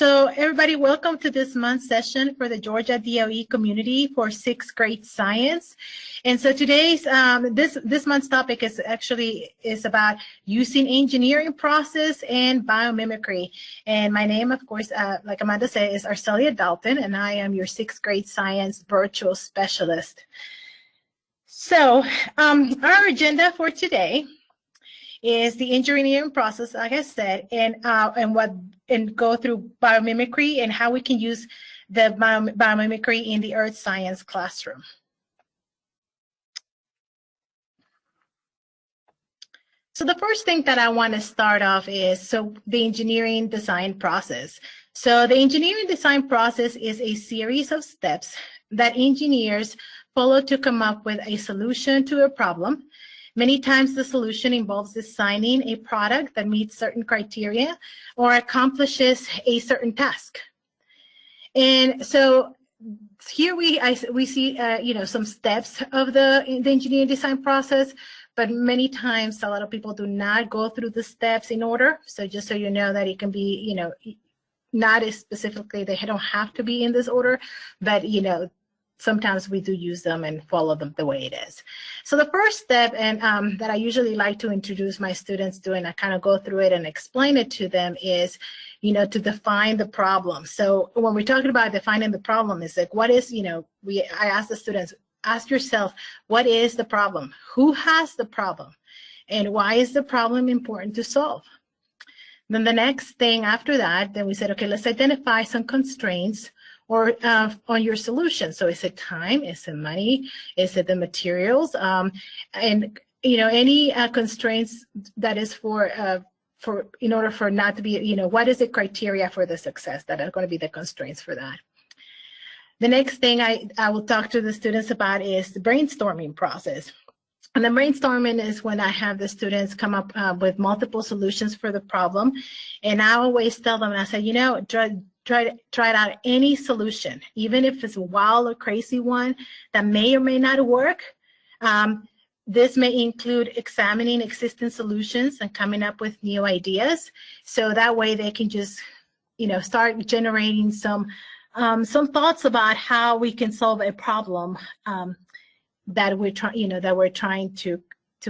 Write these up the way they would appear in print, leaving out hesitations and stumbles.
So everybody, welcome to this month's session for the Georgia DOE community for 6th grade science. And so today's, this month's topic is about using engineering process and biomimicry. And my name, of course, like Amanda said, is Arcelia Dalton, and I am your 6th grade science virtual specialist. So our agenda for today is the engineering process, like I said, and go through biomimicry and how we can use the biomimicry in the earth science classroom. So the first thing that I want to start off is the engineering design process. So the engineering design process is a series of steps that engineers follow to come up with a solution to a problem. Many times the solution involves designing a product that meets certain criteria or accomplishes a certain task. And so here we see some steps of the engineering design process, but many times a lot of people do not go through the steps in order. So just so you know that it can be, not as specifically, they don't have to be in this order, but sometimes we do use them and follow them the way it is. So the first step, and that I usually like to introduce my students to, and I kind of go through it and explain it to them, is, to define the problem. So when we're talking about defining the problem, it's like, what is, I ask the students, ask yourself, what is the problem? Who has the problem? And why is the problem important to solve? Then the next thing after that, then we said, okay, let's identify some constraints or on your solution. So is it time? Is it money? Is it the materials? And any constraints that is in order for not to be, what is the criteria for the success that are going to be the constraints for that? The next thing I will talk to the students about is the brainstorming process. And the brainstorming is when I have the students come up with multiple solutions for the problem. And I always tell them, and I say, try out any solution, even if it's a wild or crazy one that may or may not work. This may include examining existing solutions and coming up with new ideas. So that way they can just, start generating some thoughts about how we can solve a problem that we're trying to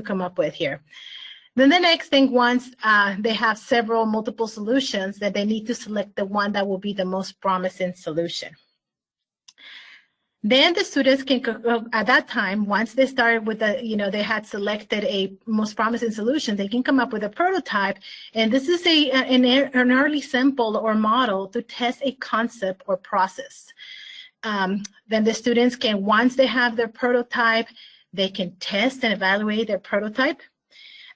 come up with here. Then the next thing, once they have multiple solutions, that they need to select the one that will be the most promising solution. Then the students can, at that time, once they started with they had selected a most promising solution, they can come up with a prototype. And this is an early sample or model to test a concept or process. Then the students can, once they have their prototype, they can test and evaluate their prototype.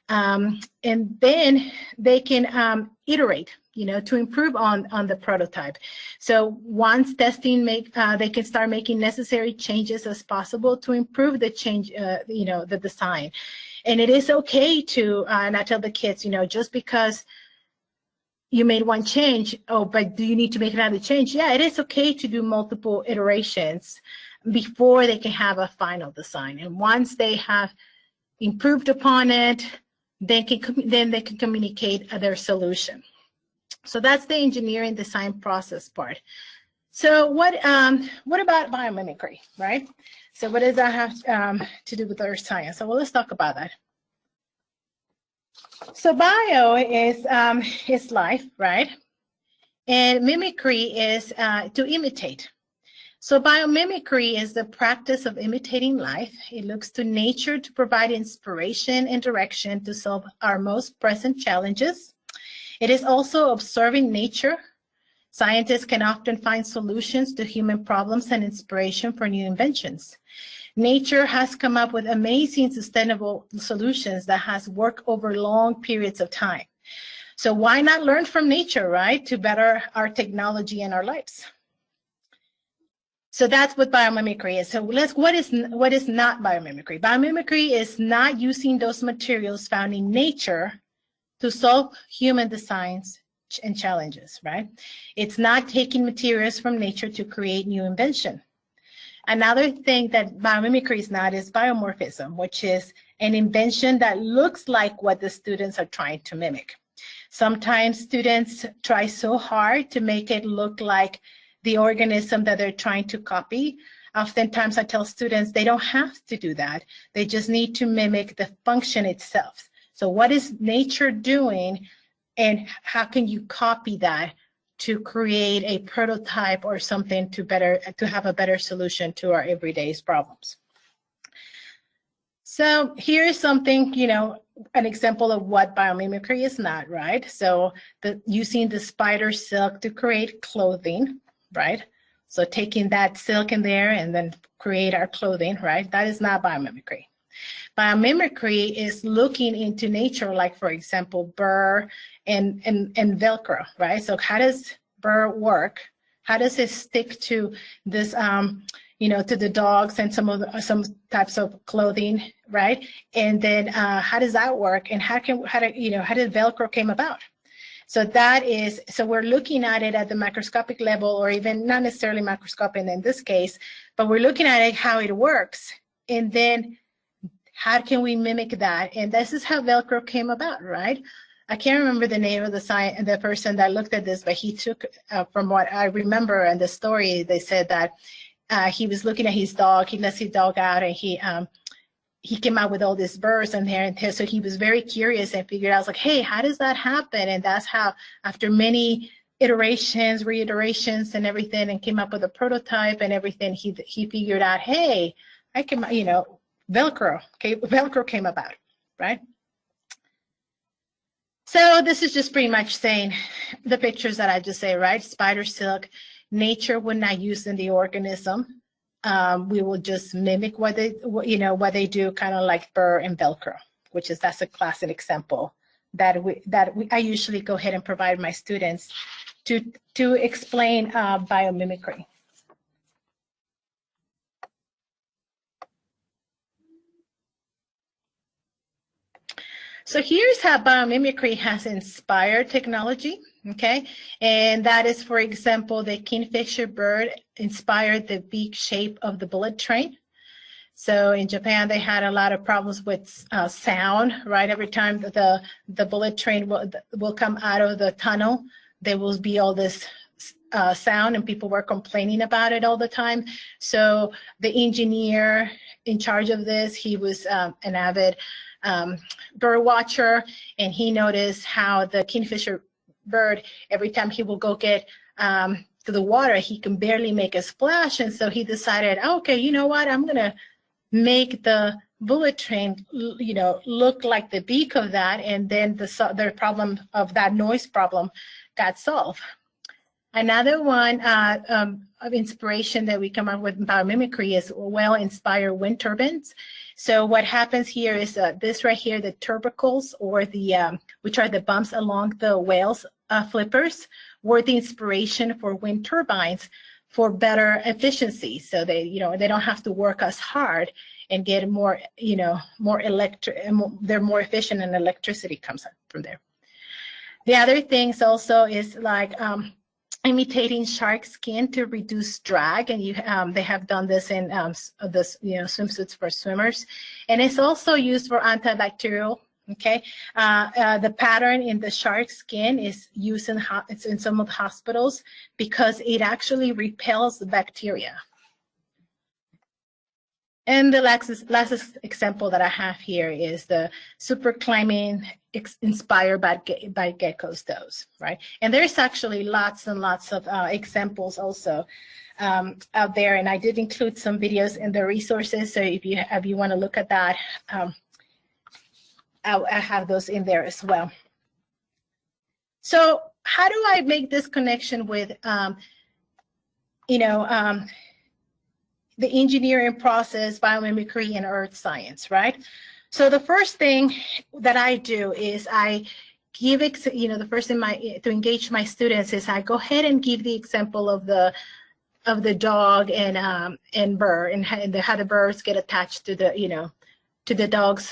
And then they can iterate, to improve on the prototype. So once testing, they can start making necessary changes as possible to improve the change, the design. And it is okay to, and I tell the kids, just because you made one change, but do you need to make another change? Yeah, it is okay to do multiple iterations before they can have a final design. And once they have improved upon it, then they can communicate their solution. So that's the engineering design process part. So what about biomimicry, right? So what does that have to do with earth science? So let's talk about that. So bio is life, right? And mimicry is to imitate. So biomimicry is the practice of imitating life. It looks to nature to provide inspiration and direction to solve our most present challenges. It is also observing nature. Scientists can often find solutions to human problems and inspiration for new inventions. Nature has come up with amazing sustainable solutions that has worked over long periods of time. So why not learn from nature, right, to better our technology and our lives? So that's what biomimicry is. So what is not biomimicry? Biomimicry is not using those materials found in nature to solve human designs and challenges, right? It's not taking materials from nature to create new invention. Another thing that biomimicry is not is biomorphism, which is an invention that looks like what the students are trying to mimic. Sometimes students try so hard to make it look like the organism that they're trying to copy. Oftentimes I tell students they don't have to do that. They just need to mimic the function itself. So what is nature doing, and how can you copy that to create a prototype or something to have a better solution to our everyday problems? So here's something, an example of what biomimicry is not, right? So using the spider silk to create clothing, right? So taking that silk in there and then create our clothing, right? That is not biomimicry. Biomimicry is looking into nature, like, for example, burr and Velcro, right? So how does burr work? How does it stick to this, to the dogs and some types of clothing, right? And then how does that work? And how did Velcro came about? So we're looking at it at the microscopic level, or even not necessarily microscopic in this case, but we're looking at it, how it works. And then how can we mimic that? And this is how Velcro came about, right? I can't remember the name of the person that looked at this, but he took, from what I remember in the story, they said that he was looking at his dog. He lets his dog out, and he came out with all these burrs in there. And so he was very curious and figured out, like, hey, how does that happen? And that's how, after many iterations, reiterations, and everything, and came up with a prototype and everything, he figured out, hey, I can, Velcro. Okay, Velcro came about, right? So this is just pretty much saying the pictures that I just say, right? Spider silk, nature would not use in the organism. We will just mimic what they do, kind of like burr and Velcro, that's a classic example that I usually go ahead and provide my students to explain biomimicry. So here's how biomimicry has inspired technology, okay? And that is, for example, the kingfisher bird inspired the beak shape of the bullet train. So in Japan, they had a lot of problems with sound, right? Every time the bullet train will come out of the tunnel, there will be all this sound, and people were complaining about it all the time. So the engineer in charge of this, he was an avid bird watcher, and he noticed how the kingfisher bird, every time he will go get to the water, he can barely make a splash. And so he decided, okay, you know what, I'm going to make the bullet train, look like the beak of that. And then the problem of that noise problem got solved. Another one of inspiration that we come up with in biomimicry is well-inspired wind turbines. So what happens here is this right here, the tubercles, or which are the bumps along the whale's flippers, were the inspiration for wind turbines for better efficiency. So they don't have to work as hard and get more, more electric. They're more efficient, and electricity comes from there. The other things also is like imitating shark skin to reduce drag, and they have done this in swimsuits for swimmers, and it's also used for antibacterial. Okay, the pattern in the shark skin is used in some of the hospitals because it actually repels the bacteria. And the last example that I have here is the super climbing inspired by gecko's toes, right? And there's actually lots and lots of examples also out there, and I did include some videos in the resources. So if you want to look at that, I have those in there as well. So how do I make this connection with, the engineering process, biomimicry, and earth science, right? So the first thing that I do is I give, the first thing to engage my students is I go ahead and give the example of the dog and bird, and how the birds get attached to the dog's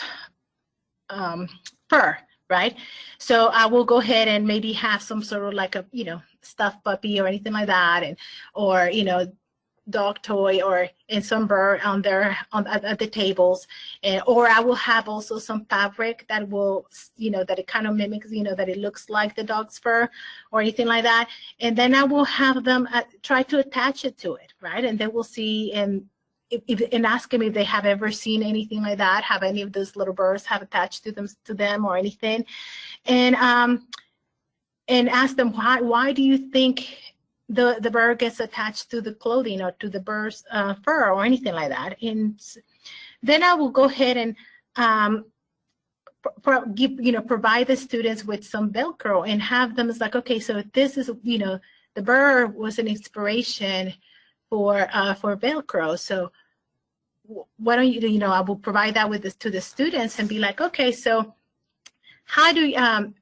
fur, right? So I will go ahead and maybe have some sort of like a stuffed puppy or anything like that, or dog toy or in some bird on their at the tables, or I will have also some fabric that will, that it kind of mimics, that it looks like the dog's fur or anything like that, and then I will have them try to attach it to it, right? And they will see and ask them if they have ever seen anything like that, have any of those little birds have attached to them or anything, and ask them why do you think the bird gets attached to the clothing or to the bird's fur or anything like that. And then I will go ahead and provide the students with some Velcro and have them, it's like, okay, so this is, the bird was an inspiration for Velcro. So why don't you, I will provide that to the students and be like, okay, so how do you,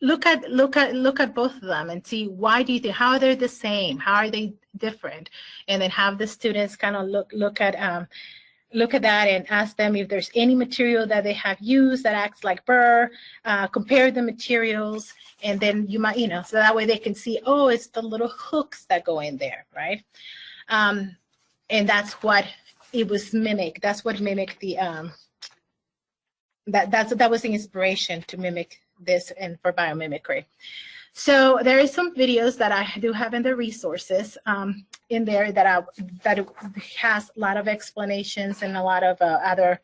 look at both of them and see why do you think, how are they the same, how are they different, and then have the students kind of look at that and ask them if there's any material that they have used that acts like burr, compare the materials, and then you might, so that way they can see, oh, it's the little hooks that go in there, right? And that's what it was mimicked. That's what mimicked the that was the inspiration to mimic this and for biomimicry. So there is some videos that I do have in the resources in there that has a lot of explanations and a lot of other,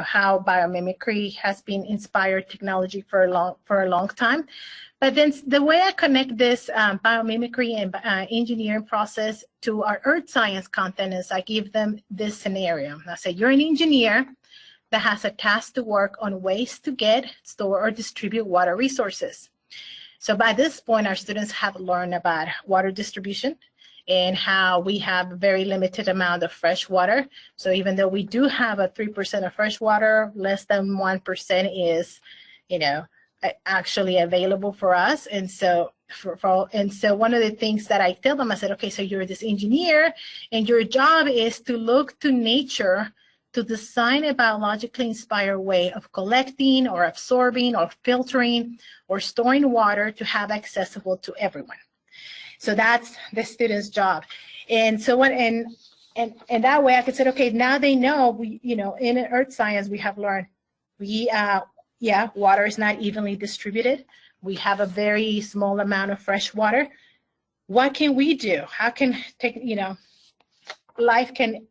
how biomimicry has been inspired technology for a long time. But then the way I connect this biomimicry and engineering process to our earth science content is I give them this scenario. I say, you're an engineer that has a task to work on ways to get, store, or distribute water resources. So by this point, our students have learned about water distribution and how we have a very limited amount of fresh water. So even though we do have a 3% of fresh water, less than 1% is, actually available for us. And so one of the things that I tell them, I said, okay, so you're this engineer and your job is to look to nature to design a biologically inspired way of collecting or absorbing or filtering or storing water to have accessible to everyone. So that's the student's job. And so and that way I could say, okay, now they know, in earth science, we have learned, water is not evenly distributed. We have a very small amount of fresh water. What can we do? How can life can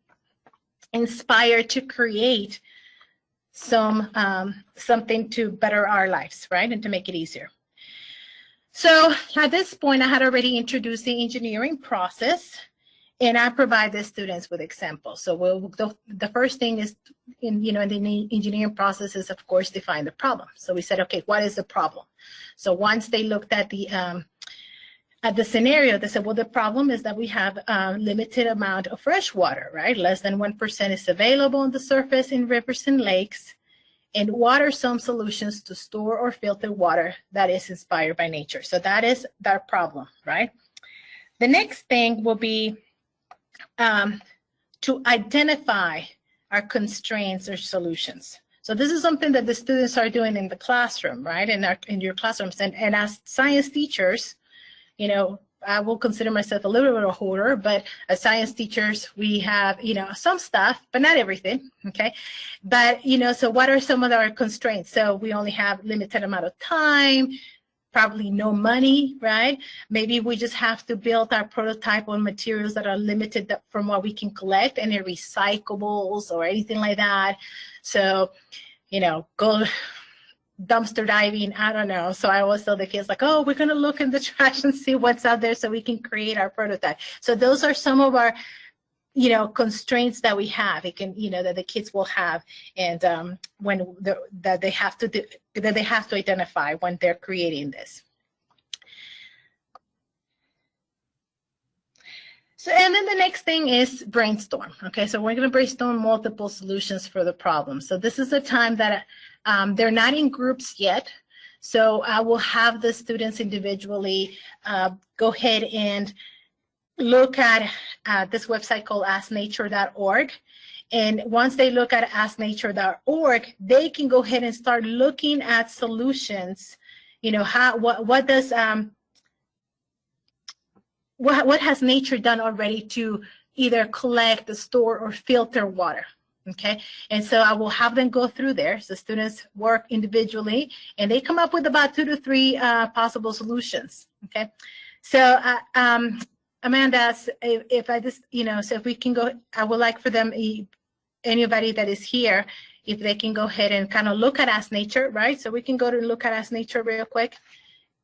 inspire to create something to better our lives, right? And to make it easier. So at this point, I had already introduced the engineering process, and I provide the students with examples. So the first thing is, in the engineering process is, of course, define the problem. So we said, okay, what is the problem? So once they looked at the scenario, they said, well, the problem is that we have a limited amount of fresh water, right? Less than 1% is available on the surface in rivers and lakes, and what are some solutions to store or filter water that is inspired by nature? So that is their problem, right? The next thing will be to identify our constraints or solutions. So this is something that the students are doing in the classroom, right? In your classrooms, and as science teachers, I will consider myself a little bit of a hoarder, but as science teachers, we have, some stuff, but not everything, okay? But, so what are some of our constraints? So we only have limited amount of time, probably no money, right? Maybe we just have to build our prototype on materials that are limited from what we can collect, any recyclables or anything like that. So, go dumpster diving, I don't know. So I always tell the kids, like, oh, we're going to look in the trash and see what's out there so we can create our prototype. So those are some of our, constraints that we have. It can, that the kids will have, and that they have to identify when they're creating this. So, and then the next thing is brainstorm. Okay, so we're going to brainstorm multiple solutions for the problem. So this is a time that they're not in groups yet. So I will have the students individually go ahead and look at this website called asknature.org. And once they look at asknature.org, they can go ahead and start looking at solutions. What does what has nature done already to either collect, store, or filter water. Okay, and so I will have them go through there. So students work individually, and they come up with about 2 to 3 possible solutions. Okay, so Amanda, if I just, so if we can go, I would like for them, anybody that is here, if they can go ahead and kind of look at Ask Nature, right? So we can go to look at Ask Nature real quick,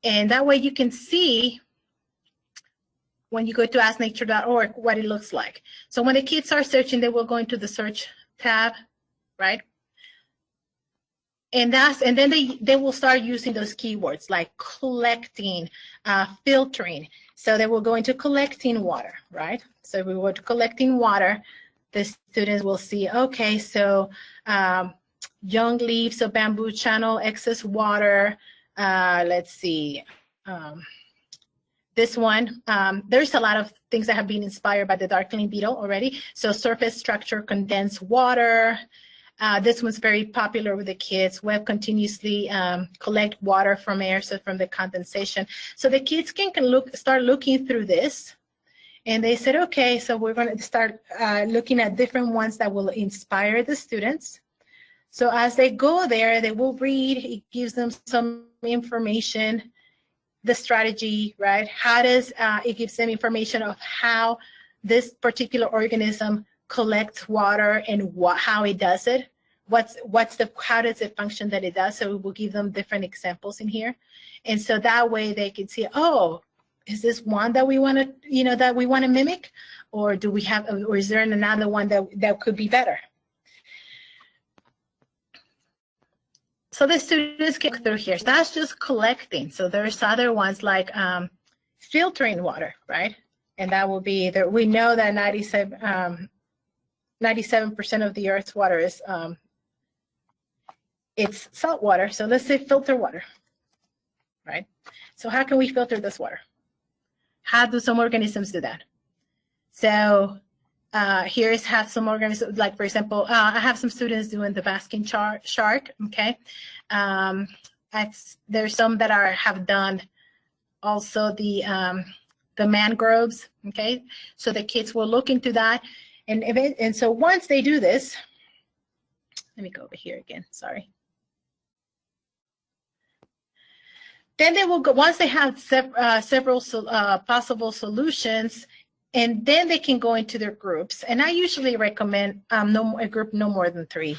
and that way you can see when you go to asknature.org what it looks like. So when the kids are searching, they will go into the search tab, right? And then they will start using those keywords like collecting, filtering. So they will go into collecting water, right? So we go to collecting water. The students will see, okay, so young leaves of bamboo channel, excess water. Let's see. This one, there's a lot of things that have been inspired by the darkling beetle already. So surface structure, condensed water. This one's very popular with the kids. Web continuously collect water from air, so from the condensation. So the kids can start looking through this. And they said, okay, so we're going to start looking at different ones that will inspire the students. So as they go there, they will read. It gives them some information. The strategy, right? How does it gives them information of how this particular organism collects water and how it does it. How does it function that it does? So we will give them different examples in here, and so that way they can see, oh, is this one that we want to, that we want to mimic, or do we have, or is there another one that could be better? So the students can go through here. So that's just collecting. So there's other ones like filtering water, right? And that will be there. We know that 97% of the Earth's water is it's salt water. So let's say filter water, right? So how can we filter this water? How do some organisms do that? So here's have some organisms, like for example, I have some students doing the basking shark, okay? There's some that have done also the mangroves, okay? So the kids will look into that. And so once they do this, let me go over here again, sorry. Then they will go, once they have several possible solutions, and then they can go into their groups. And I usually recommend a group no more than 3.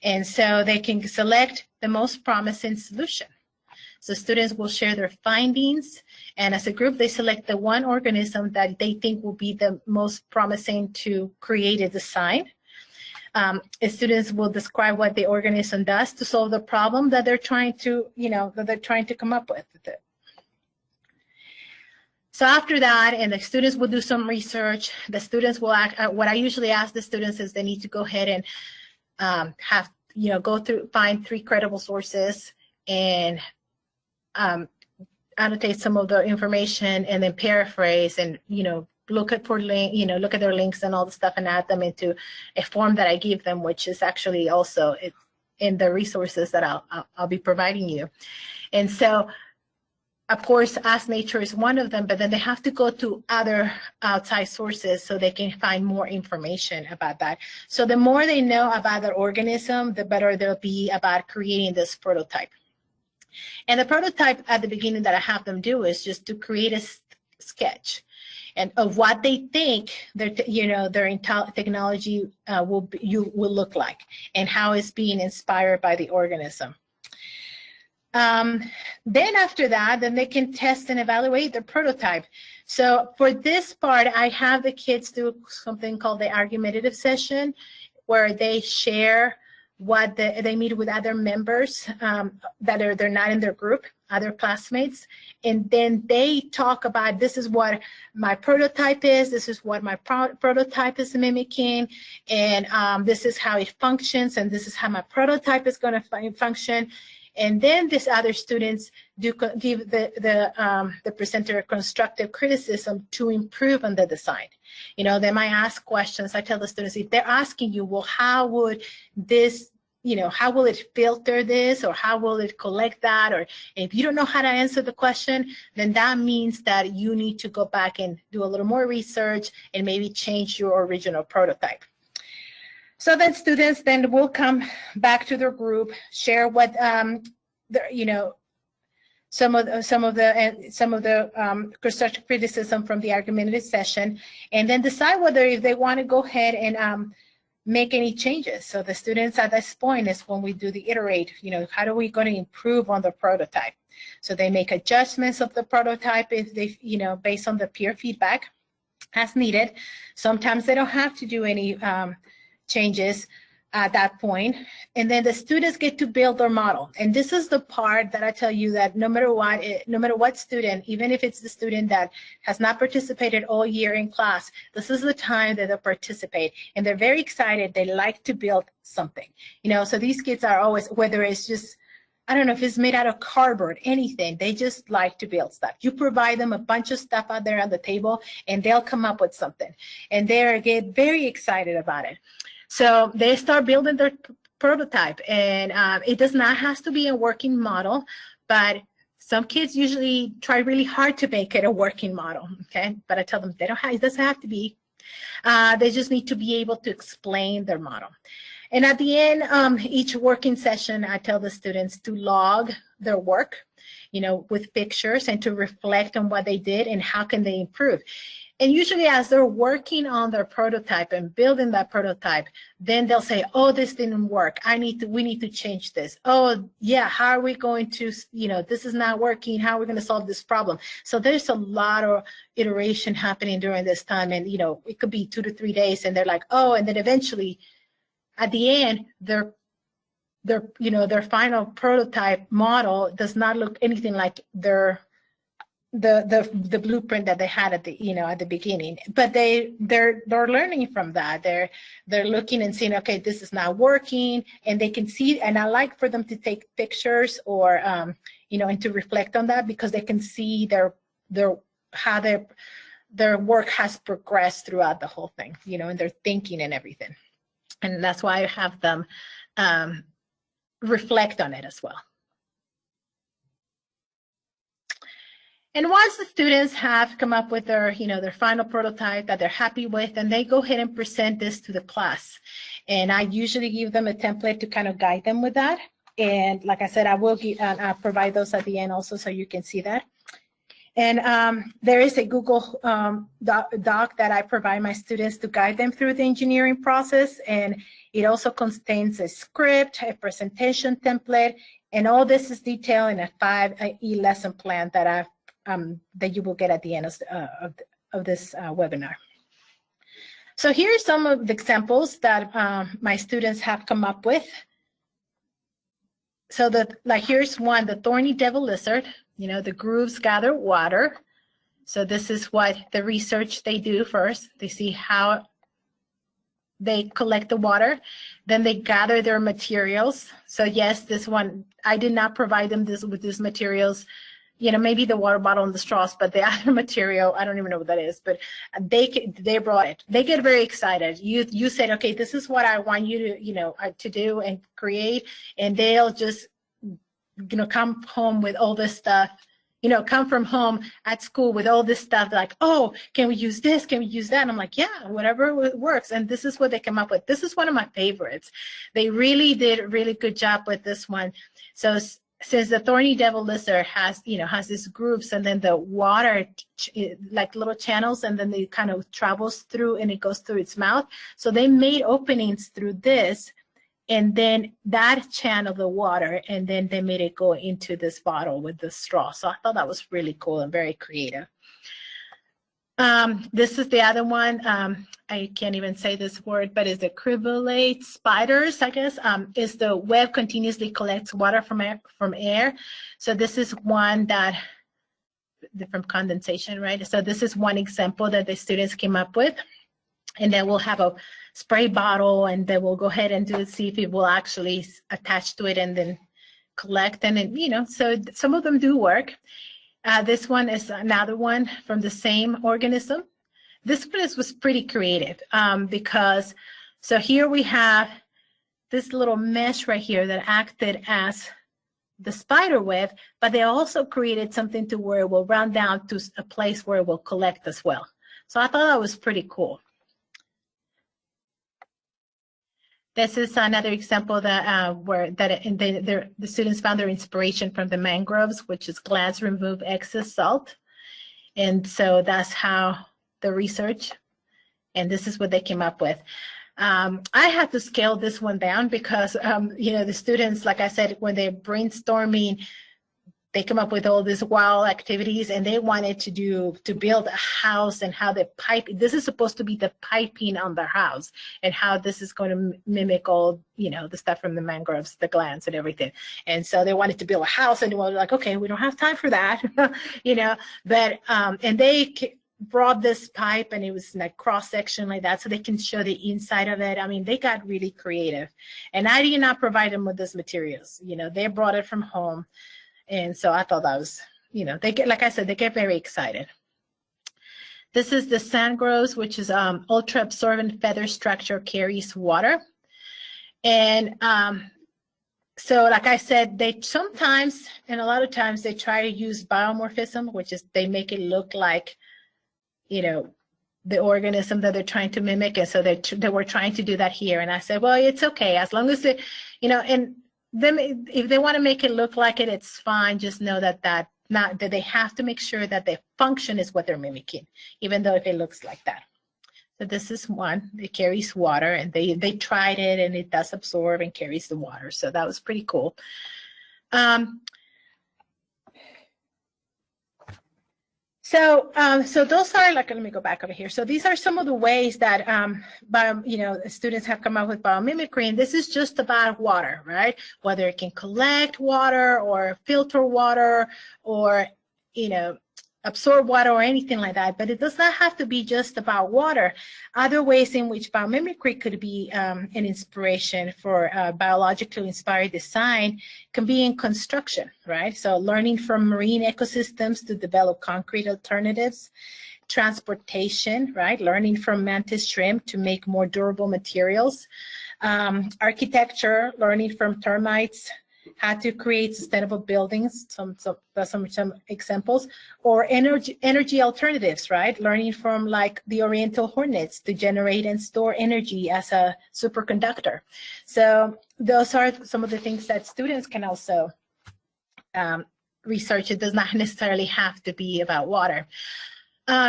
And so they can select the most promising solution. So students will share their findings. And as a group, they select the one organism that they think will be the most promising to create a design. Students will describe what the organism does to solve the problem that they're trying to, come up with it. So after that, and the students will do some research, the students will what I usually ask the students is they need to go ahead and go through, find 3 credible sources and annotate some of the information and then paraphrase and, look at their links and all the stuff and add them into a form that I give them, which is actually also in the resources that I'll be providing you. And so, of course, Ask Nature is one of them, but then they have to go to other outside sources so they can find more information about that. So the more they know about the organism, the better they'll be about creating this prototype. And the prototype at the beginning that I have them do is just to create a sketch and of what they think their technology will look like and how it's being inspired by the organism. Then after that, then they can test and evaluate the prototype. So for this part, I have the kids do something called the argumentative session, where they share what they meet with other members that they're not in their group, other classmates, and then they talk about, this is what my prototype is, this is what my prototype is mimicking, and this is how it functions, and this is how my prototype is going to function. And then these other students do give the presenter constructive criticism to improve on the design. They might ask questions. I tell the students, if they're asking you, well, how would this how will it filter this, or how will it collect that? Or if you don't know how to answer the question, then that means that you need to go back and do a little more research and maybe change your original prototype. So then students then will come back to their group, share what some of the constructive criticism from the argumentative session, and then decide whether if they want to go ahead and make any changes. So the students at this point is when we do the iterate, how are we going to improve on the prototype? So they make adjustments of the prototype if they, based on the peer feedback as needed. Sometimes they don't have to do any changes at that point. And then the students get to build their model. And this is the part that I tell you that no matter what student, even if it's the student that has not participated all year in class, this is the time that they participate. And they're very excited. They like to build something. So these kids are always, whether it's just, I don't know if it's made out of cardboard, anything, they just like to build stuff. You provide them a bunch of stuff out there on the table and they'll come up with something. And they get very excited about it. So they start building their prototype, and it does not have to be a working model, but some kids usually try really hard to make it a working model, okay? But I tell them it doesn't have to be. They just need to be able to explain their model. And at the end, each working session, I tell the students to log their work, with pictures, and to reflect on what they did and how can they improve. And usually as they're working on their prototype and building that prototype, then they'll say, oh, this didn't work. We need to change this. Oh, yeah, how are we going to, this is not working. How are we going to solve this problem? So there's a lot of iteration happening during this time. And, it could be 2 to 3 days. And they're like, oh, and then eventually at the end, their final prototype model does not look anything like the blueprint that they had at the beginning, but they're learning from that. They're looking and saying, okay, this is not working, and they can see. And I like for them to take pictures or and to reflect on that, because they can see how their work has progressed throughout the whole thing, and their thinking and everything. And that's why I have them reflect on it as well. And once the students have come up with their final prototype that they're happy with, and they go ahead and present this to the class. And I usually give them a template to kind of guide them with that. And like I said, I will provide those at the end also, so you can see that. And there is a Google doc that I provide my students to guide them through the engineering process. And it also contains a script, a presentation template, and all this is detailed in a 5E lesson plan that that you will get at the end of this webinar. So here are some of the examples that my students have come up with. So here's one, the thorny devil lizard. The grooves gather water. So this is what the research they do first. They see how they collect the water, then they gather their materials. So yes, this one, I did not provide them with these materials, maybe the water bottle and the straws, but the other material, I don't even know what that is, but they brought it. They get very excited. You said, okay, this is what I want you to, to do and create, and they'll just, come home with all this stuff, come from home at school with all this stuff, like, oh, can we use this? Can we use that? And I'm like, yeah, whatever works. And this is what they come up with. This is one of my favorites. They really did a really good job with this one. So since the thorny devil lizard has these grooves, and then the water, like little channels, and then it kind of travels through and it goes through its mouth. So they made openings through this, and then that channeled the water, and then they made it go into this bottle with the straw. So I thought that was really cool and very creative. This is the other one. I can't even say this word, but it's the criblate spiders, I guess. Is the web continuously collects water from air. So this is one that, from condensation, right? So this is one example that the students came up with. And then we'll have a spray bottle, and then we'll go ahead and see if it will actually attach to it and then collect. And then, so some of them do work. This one is another one from the same organism. This one was pretty creative because, so here we have this little mesh right here that acted as the spider web, but they also created something to where it will run down to a place where it will collect as well. So I thought that was pretty cool. This is another example that where the students found their inspiration from the mangroves, which is glands remove excess salt. And so that's how the research, and this is what they came up with. I had to scale this one down because, you know, the students, like I said, when they're brainstorming, they come up with all these wild activities, and they wanted to build a house and how the pipe, this is supposed to be the piping on their house, and how this is going to mimic all, you know, the stuff from the mangroves, the glands and everything. And so they wanted to build a house, and they were like, okay, we don't have time for that, you know, but, and they brought this pipe, and it was like cross section like that, so they can show the inside of it. I mean, they got really creative, and I did not provide them with those materials. You know, they brought it from home, and so I thought that was, you know, they get, like I said, they get very excited. This is the sandgroves, which is ultra absorbent feather structure, carries water, and so like I said, they sometimes, and a lot of times, they try to use biomorphism, which is they make it look like, you know, the organism that they're trying to mimic. And so they were trying to do that here. And I said, well, it's okay. As long as they, you know, and then if they want to make it look like it, it's fine. Just know that that they have to make sure that the function is what they're mimicking, even though if it looks like that. So this is one, it carries water, and they tried it, and it does absorb and carries the water. So that was pretty cool. So those are, like, let me go back over here. So these are some of the ways that, you know, students have come up with biomimicry, and this is just about water, right? Whether it can collect water or filter water or, you know, absorb water or anything like that, but it does not have to be just about water. Other ways in which biomimicry could be an inspiration for biologically inspired design can be in construction, right? So learning from marine ecosystems to develop concrete alternatives, transportation, right? Learning from mantis shrimp to make more durable materials, architecture, learning from termites, how to create sustainable buildings, some examples, or energy alternatives, right? Learning from like the oriental hornets to generate and store energy as a superconductor. So those are some of the things that students can also research. It does not necessarily have to be about water.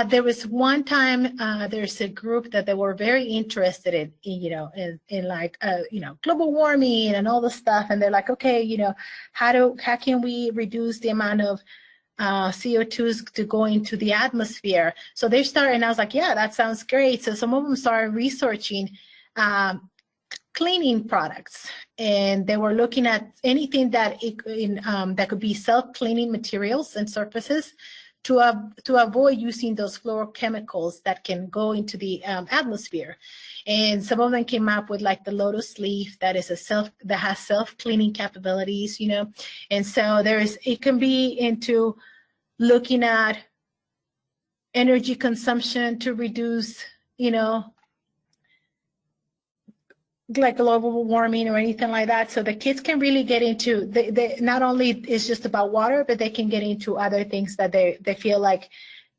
There was one time, there's a group that they were very interested in, you know, in like, you know, global warming and all the stuff. And they're like, okay, you know, how can we reduce the amount of CO2s to go into the atmosphere? So they started, and I was like, yeah, that sounds great. So some of them started researching cleaning products, and they were looking at anything that that could be self-cleaning materials and surfaces, to avoid using those fluorochemicals that can go into the atmosphere. And some of them came up with like the lotus leaf that has self-cleaning capabilities, you know. And so it can be into looking at energy consumption to reduce, you know, like global warming or anything like that. So the kids can really get into, they not only it's just about water, but they can get into other things that they feel like,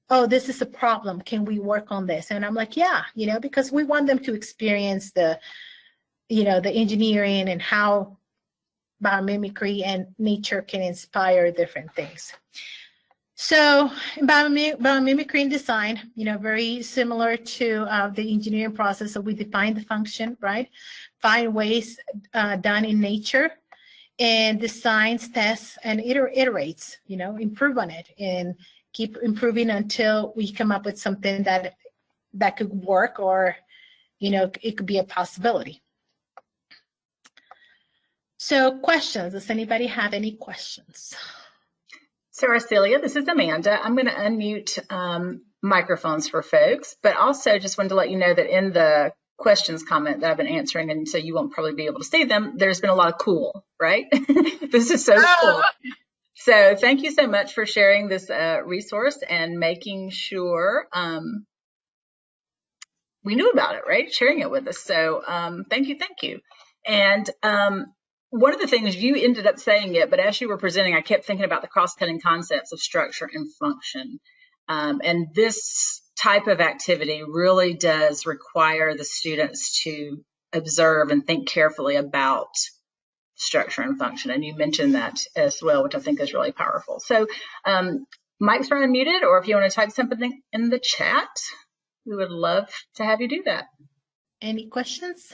oh, this is a problem. Can we work on this? And I'm like, yeah, you know, because we want them to experience the, you know, the engineering and how biomimicry and nature can inspire different things. So biomimicry and design, you know, very similar to the engineering process. So we define the function, right? Find ways done in nature, and designs, tests, and iterates, you know, improve on it and keep improving until we come up with something that could work, or, you know, it could be a possibility. So questions, does anybody have any questions? So Arcelia, this is Amanda. I'm going to unmute microphones for folks, but also just wanted to let you know that in the questions comment that I've been answering, and so you won't probably be able to see them, there's been a lot of cool, right? This is so cool. So thank you so much for sharing this resource and making sure we knew about it, right? Sharing it with us. So thank you. And one of the things, you ended up saying it, but as you were presenting, I kept thinking about the cross-cutting concepts of structure and function. And this type of activity really does require the students to observe and think carefully about structure and function. And you mentioned that as well, which I think is really powerful. So mics are unmuted, or if you want to type something in the chat, we would love to have you do that. Any questions?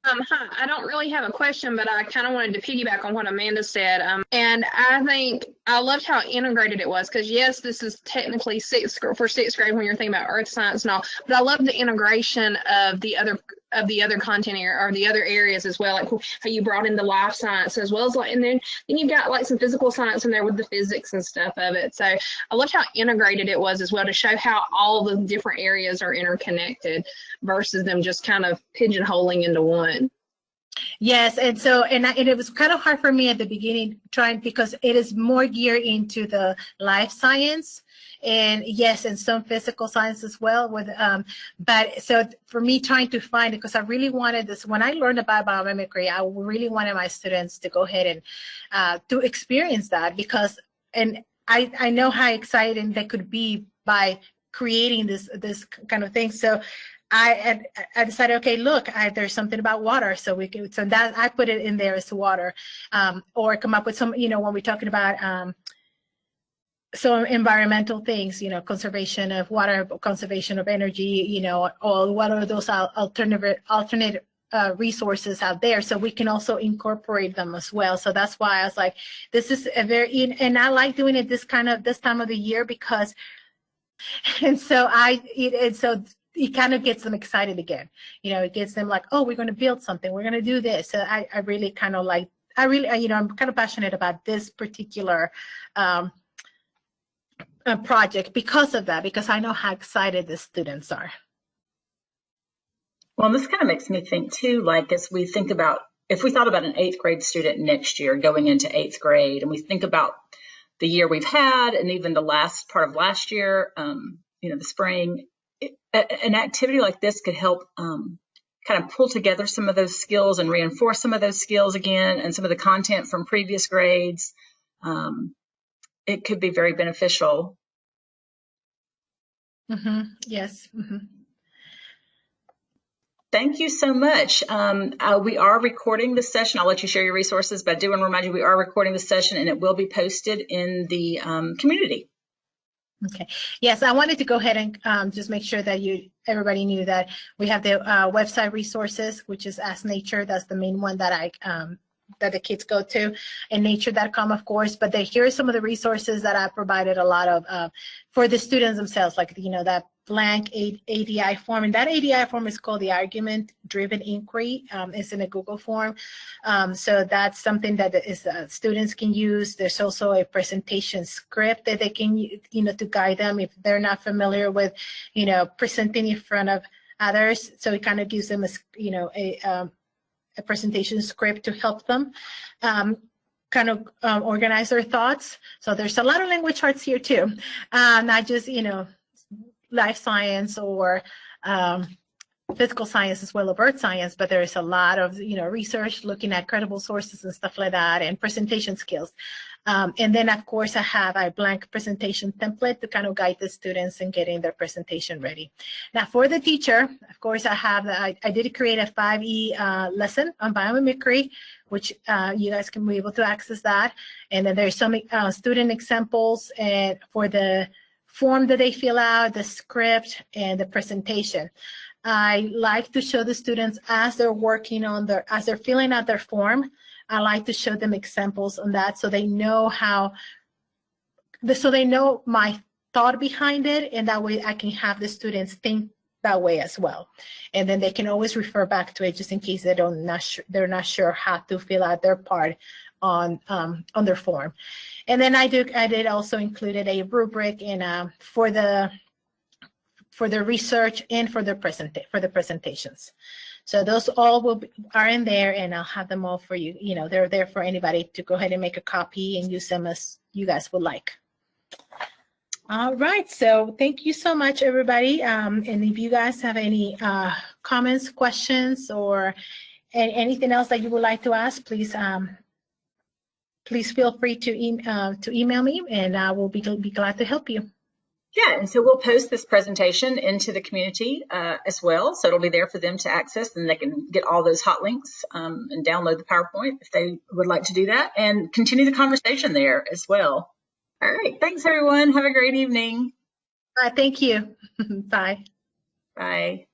Hi, I don't really have a question, but I kind of wanted to piggyback on what Amanda said. And I think I loved how integrated it was, because yes, this is technically sixth grade when you're thinking about earth science and all, but I love the integration of the other content area, or the other areas as well, like how you brought in the life science as well as and then you've got like some physical science in there with the physics and stuff of it. So I loved how integrated it was as well, to show how all the different areas are interconnected versus them just kind of pigeonholing into one. Yes, and so and it was kind of hard for me at the beginning because it is more geared into the life science, and yes, and some physical science as well. But so for me trying to find it, because I really wanted this when I learned about biomimicry, I really wanted my students to go ahead and to experience that, because I know how exciting they could be by creating this kind of thing. So I decided, okay, look, there's something about water, so that I put it in there as water, or come up with some, when we're talking about some environmental things, conservation of water, conservation of energy, or what are those alternate resources out there, so we can also incorporate them as well. So that's why I was like, this is and I like doing it this time of the year, because, and so it kind of gets them excited again. It gets them like, oh, we're going to build something. We're going to do this. So I really kind of like, I'm kind of passionate about this particular project because of that, because I know how excited the students are. Well, this kind of makes me think too, like as we think about, if we thought about an 8th grade student next year going into 8th grade, and we think about the year we've had, and even the last part of last year, the spring, an activity like this could help kind of pull together some of those skills and reinforce some of those skills again, and some of the content from previous grades. It could be very beneficial. Mm-hmm. Yes. Mm-hmm. Thank you so much. We are recording this session. I'll let you share your resources, but I do want to remind you we are recording this session, and it will be posted in the community. Okay. Yes, I wanted to go ahead and just make sure that everybody knew that we have the website resources, which is Ask Nature. That's the main one that that the kids go to, and nature.com, of course. But here are some of the resources that I provided a lot of for the students themselves, like that blank ADI form, and that ADI form is called the Argument-Driven Inquiry. It's in a Google form, so that's something that students can use. There's also a presentation script that they can, to guide them if they're not familiar with, presenting in front of others. So it kind of gives them a presentation script to help them kind of organize their thoughts. So there's a lot of language arts here too, not just life science or physical science as well as earth science, but there's a lot of research looking at credible sources and stuff like that, and presentation skills. And then of course I have a blank presentation template to kind of guide the students in getting their presentation ready. Now for the teacher, of course I did create a 5E lesson on biomimicry, which you guys can be able to access that. And then there's some student examples and for the form that they fill out, the script, and the presentation. I like to show the students as they're working on as they're filling out their form, I like to show them examples on that, so they know my thought behind it, and that way I can have the students think that way as well. And then they can always refer back to it just in case they're not sure how to fill out their part on their form. And then I did also included a rubric for the research and for the presentations. So those all are in there, and I'll have them all for you. They're there for anybody to go ahead and make a copy and use them as you guys would like. All right, so thank you so much, everybody. And if you guys have any comments, questions, or anything else that you would like to ask, please feel free to email me, and I will be glad to help you. Yeah, and so we'll post this presentation into the community as well. So it'll be there for them to access, and they can get all those hot links and download the PowerPoint if they would like to do that, and continue the conversation there as well. All right. Thanks, everyone. Have a great evening. Thank you. Bye. Bye.